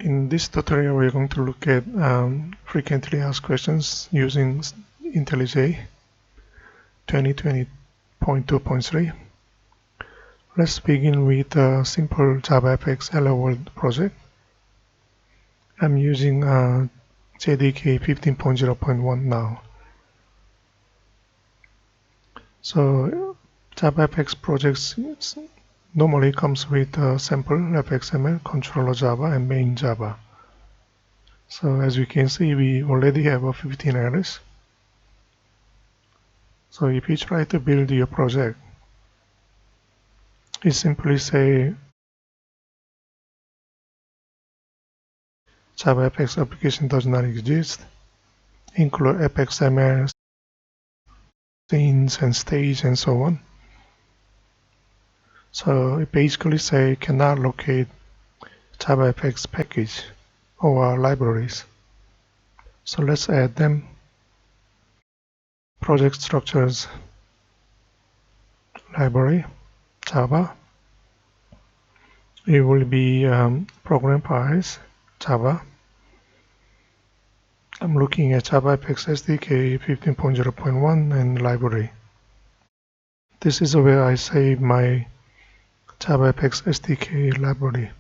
In this tutorial, we're going to look at frequently asked questions using IntelliJ 2020.2.3. Let's begin with a simple javafx hello world project. I'm using JDK 15.0.1 now. So javafx projects normally comes with sample.XML, controller Java, and main Java. So as you can see, we already have 15 arrays. So if you try to build your project, you simply say javafx application does not exist, include fxml, scenes and stage and so on. So it basically say cannot locate javafx package or libraries. So let's add them. Project structures, library, Java. It will be program files, Java. I'm looking at javafx SDK 15.0.1 and library. This is where I save my javafx SDK library.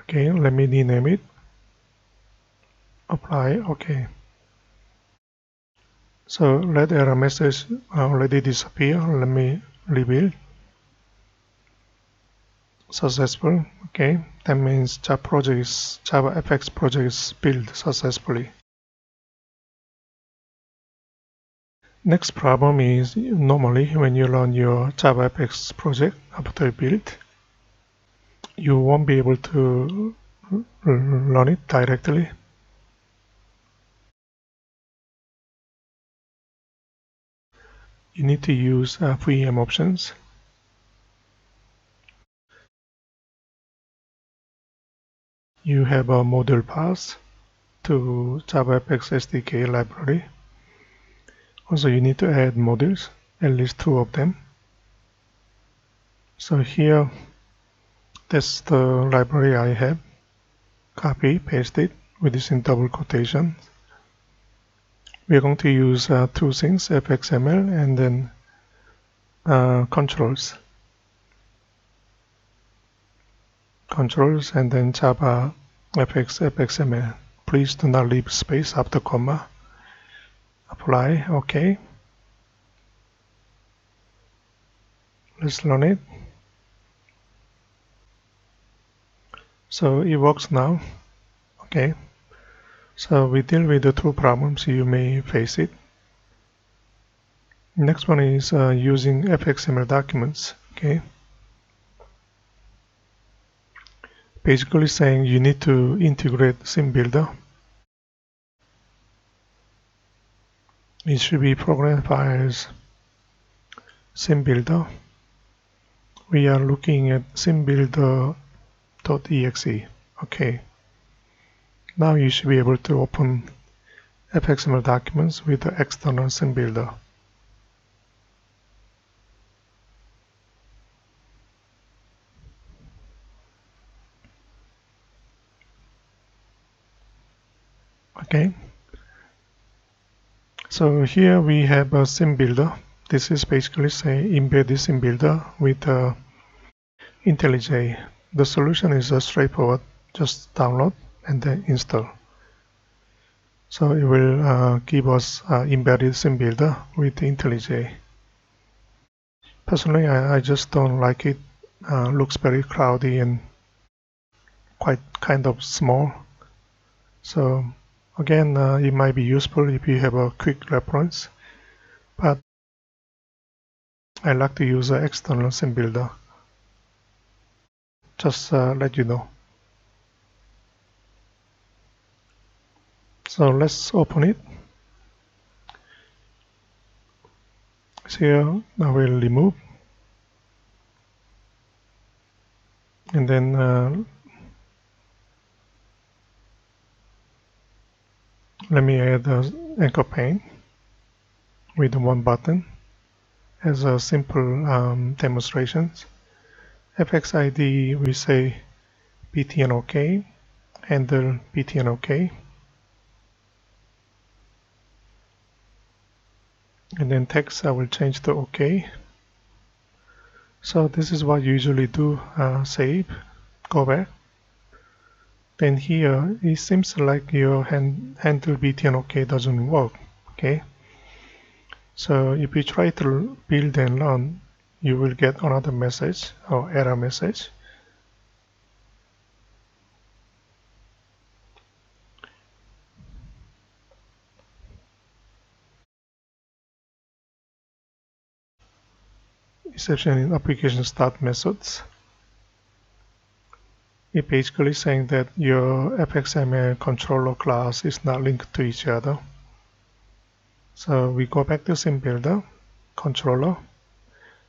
Okay, let me rename it. Apply, okay. So let error message already disappear. Let me rebuild. Successful. Okay, that means javafx project is built successfully. Next problem is normally when you run your javafx project after build, you won't be able to run it directly. You need to use VM options. You have a module path to javafx SDK library. Also, you need to add modules, at least 2 of them. So here, that's the library I have. Copy, paste it with this in double quotation. We're going to use 2 things, fxml and then controls and then javafx fxml. Please do not leave space after comma. Apply, okay. Let's run it. So it works now. Okay. So we deal with the 2 problems you may face it. Next one is using fxml documents. Okay. Basically saying you need to integrate SceneBuilder. It should be program files, SceneBuilder. We are looking at SceneBuilder.exe. Okay. Now you should be able to open fxml documents with the external SceneBuilder. Okay. So here we have a SceneBuilder. This is basically say embed this SceneBuilder with IntelliJ. The solution is straightforward. Just download and then install. So it will give us embedded SceneBuilder with IntelliJ. Personally, I just don't like it. Looks very cloudy and kind of small. So again, it might be useful if you have a quick reference, but I like to use an external SceneBuilder. Just let you know. So let's open it. So here I will remove, and then let me add an anchor pane with 1 button as a simple demonstrations. fx ID we say btn OK, handle btn OK, and then text I will change to OK. So this is what you usually do. Save, go back. Then here it seems like your handle btn OK doesn't work. Okay, so if you try to build and run, you will get another message or error message. Exception in application start methods. It basically saying that your fxml controller class is not linked to each other. So we go back to SceneBuilder, controller.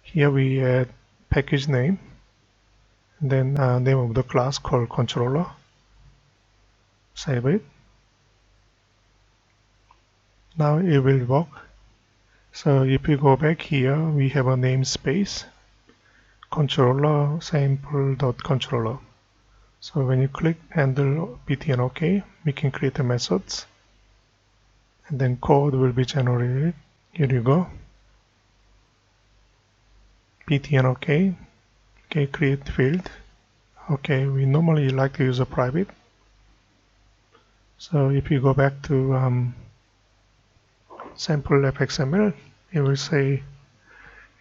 Here we add package name, and then name of the class called controller. Save it. Now it will work. So if you go back here, we have a namespace, controller sample.controller. So when you click handle btn OK, we can create the methods, and then code will be generated. Here you go. btn OK. Okay, create field. Okay, we normally like to use a private. So if you go back to sample fxml, it will say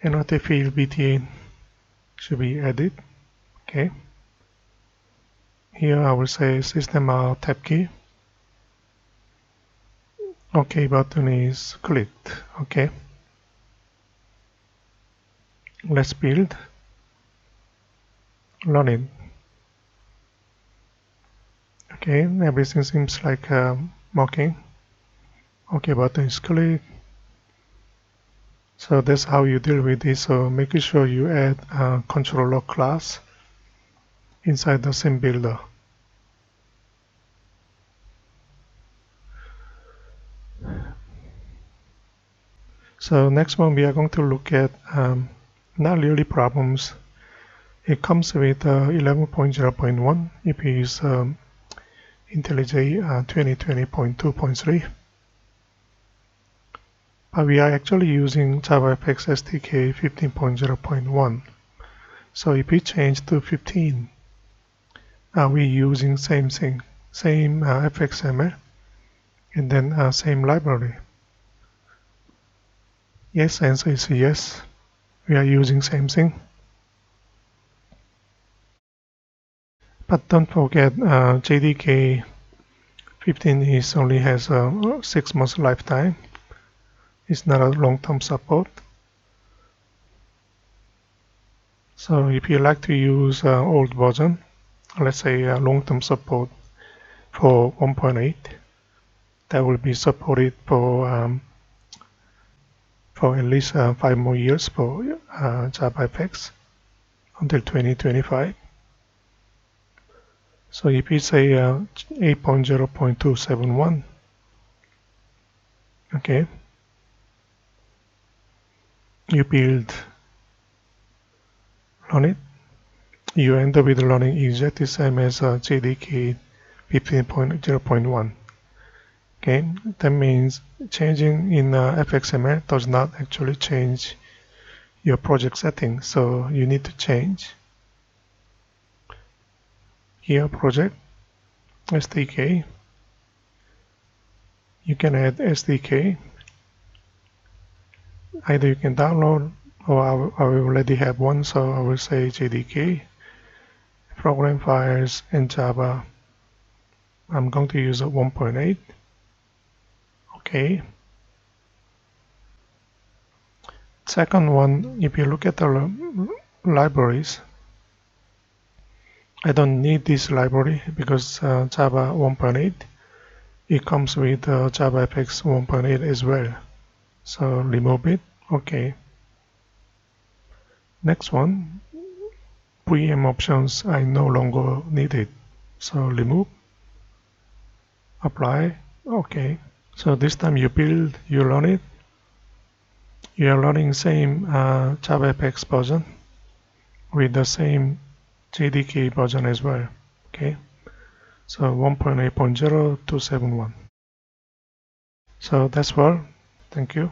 another field btn should be added. Okay. Here I will say system tab key. OK button is clicked. Okay. Let's build. Run it. Okay, everything seems like working. OK button is clicked. So that's how you deal with this. So making sure you add a controller class inside the SceneBuilder. So next one we are going to look at not really problems. It comes with 11.0.1 if you use IntelliJ 2020.2.3. But we are actually using javafx SDK 15.0.1. So if we change to 15, we're using same thing, same fxml, and then same library. Yes, answer is yes. We are using same thing. But don't forget, JDK 15 is only has a 6 months lifetime. It's not a long-term support. So if you like to use old version, let's say long-term support for 1.8, that will be supported for at least 5 more years for javafx until 2025. So if you say 8.0.271, okay, you build, run it, you end up with running exactly the same as JDK 15.0.1. Okay, that means changing in fxml does not actually change your project settings, so you need to change. Here, project, SDK. You can add SDK. Either you can download, or I already have one, so I will say JDK, program files, and Java. I'm going to use 1.8. Okay. Second one, if you look at the libraries, I don't need this library because Java 1.8, it comes with JavaFX 1.8 as well. So remove it. Okay. Next one, VM options I no longer needed. So remove, apply. Okay. So this time you build, you run it. You are running same JavaFX version. with the same JDK version as well. Okay, so 1.8.0 271. So that's all. Thank you.